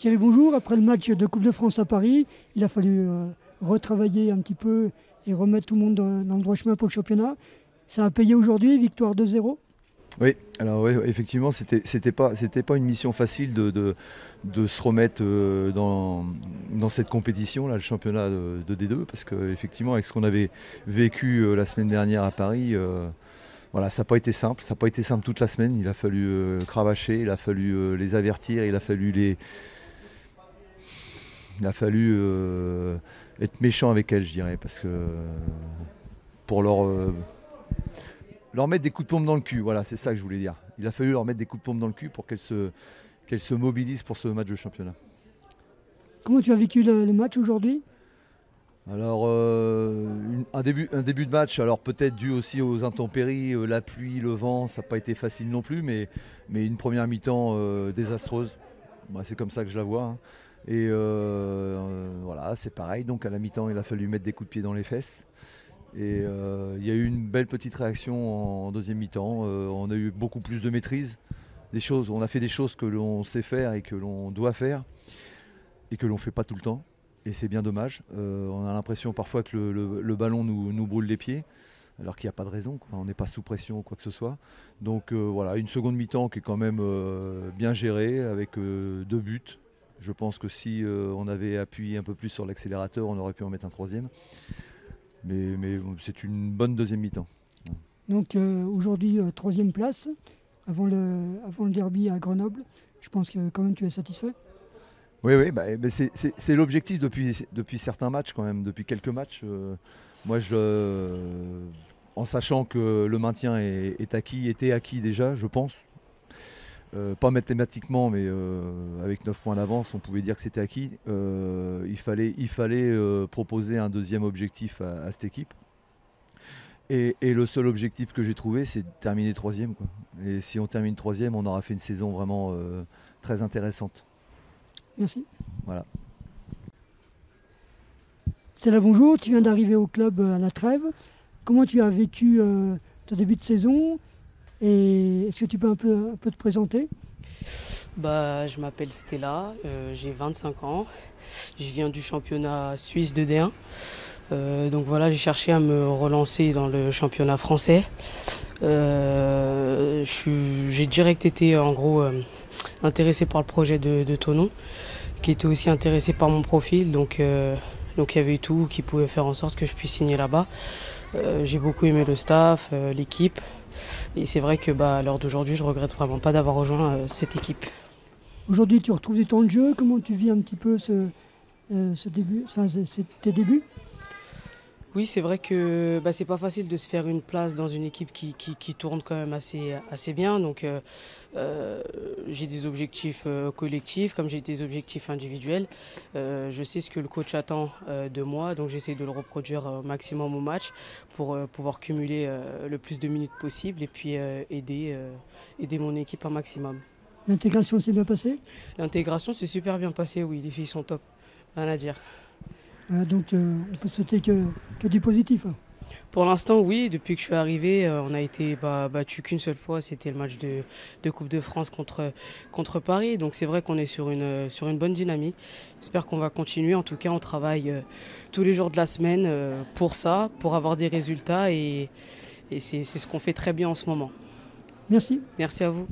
Thierry, bonjour. Après le match de Coupe de France à Paris, il a fallu retravailler un petit peu et remettre tout le monde dans le droit chemin pour le championnat. Ça a payé aujourd'hui, victoire 2-0. Oui, alors ouais, effectivement, c'était pas une mission facile de se remettre dans cette compétition, là, le championnat de D2, parce qu'effectivement, avec ce qu'on avait vécu la semaine dernière à Paris, voilà, ça n'a pas été simple. Ça n'a pas été simple toute la semaine. Il a fallu cravacher, il a fallu les avertir, il a fallu être méchant avec elles, je dirais, parce que pour leur mettre des coups de pompe dans le cul, voilà, c'est ça que je voulais dire. Il a fallu leur mettre des coups de pompe dans le cul pour qu'elles se mobilisent pour ce match de championnat. Comment tu as vécu le match aujourd'hui ? Alors, un début de match, alors peut-être dû aussi aux intempéries, la pluie, le vent, ça n'a pas été facile non plus, mais une première mi-temps désastreuse. Bah, c'est comme ça que je la vois, hein. Et voilà, c'est pareil. Donc à la mi-temps, il a fallu mettre des coups de pied dans les fesses. Et il y a eu une belle petite réaction en deuxième mi-temps. On a eu beaucoup plus de maîtrise. On a fait des choses que l'on sait faire et que l'on doit faire et que l'on ne fait pas tout le temps. Et c'est bien dommage. On a l'impression parfois que le ballon nous brûle les pieds, alors qu'il n'y a pas de raison, quoi. On n'est pas sous pression ou quoi que ce soit. Donc voilà, une seconde mi-temps qui est quand même bien gérée avec 2 buts. Je pense que si on avait appuyé un peu plus sur l'accélérateur, on aurait pu en mettre un troisième. Mais c'est une bonne deuxième mi-temps. Donc aujourd'hui, 3e place, avant le derby à Grenoble. Je pense que quand même tu es satisfait ? Oui, c'est l'objectif depuis certains matchs quand même, depuis quelques matchs. Moi, en sachant que le maintien était acquis déjà, je pense. Pas mathématiquement, mais avec 9 points d'avance, on pouvait dire que c'était acquis. Il fallait proposer un deuxième objectif à cette équipe. Et le seul objectif que j'ai trouvé, c'est de terminer 3e, quoi. Et si on termine 3e, on aura fait une saison vraiment très intéressante. Merci. Voilà. C'est là, bonjour. Tu viens d'arriver au club à la Trève. Comment tu as vécu ton début de saison ? Et est-ce que tu peux un peu te présenter ? Je m'appelle Stella, j'ai 25 ans. Je viens du championnat suisse de D1. Donc voilà, j'ai cherché à me relancer dans le championnat français. J'ai direct été en gros intéressé par le projet de Thonon, qui était aussi intéressé par mon profil. Donc il y avait tout qui pouvait faire en sorte que je puisse signer là-bas. J'ai beaucoup aimé le staff, l'équipe. Et c'est vrai que à l'heure d'aujourd'hui, je regrette vraiment pas d'avoir rejoint cette équipe. Aujourd'hui, tu retrouves du temps de jeu. Comment tu vis un petit peu ce début, tes débuts ? Oui, c'est vrai que c'est pas facile de se faire une place dans une équipe qui tourne quand même assez bien. Donc j'ai des objectifs collectifs comme j'ai des objectifs individuels. Je sais ce que le coach attend de moi, donc j'essaie de le reproduire au maximum au match pour pouvoir cumuler le plus de minutes possible et puis aider mon équipe un maximum. L'intégration s'est bien passée ? L'intégration s'est super bien passée, oui, les filles sont top, rien à dire. Donc on peut souhaiter que du positif. Hein. Pour l'instant, oui. Depuis que je suis arrivé, on a été battu qu'une seule fois. C'était le match de Coupe de France contre Paris. Donc c'est vrai qu'on est sur une bonne dynamique. J'espère qu'on va continuer. En tout cas, on travaille tous les jours de la semaine pour ça, pour avoir des résultats. Et c'est ce qu'on fait très bien en ce moment. Merci. Merci à vous.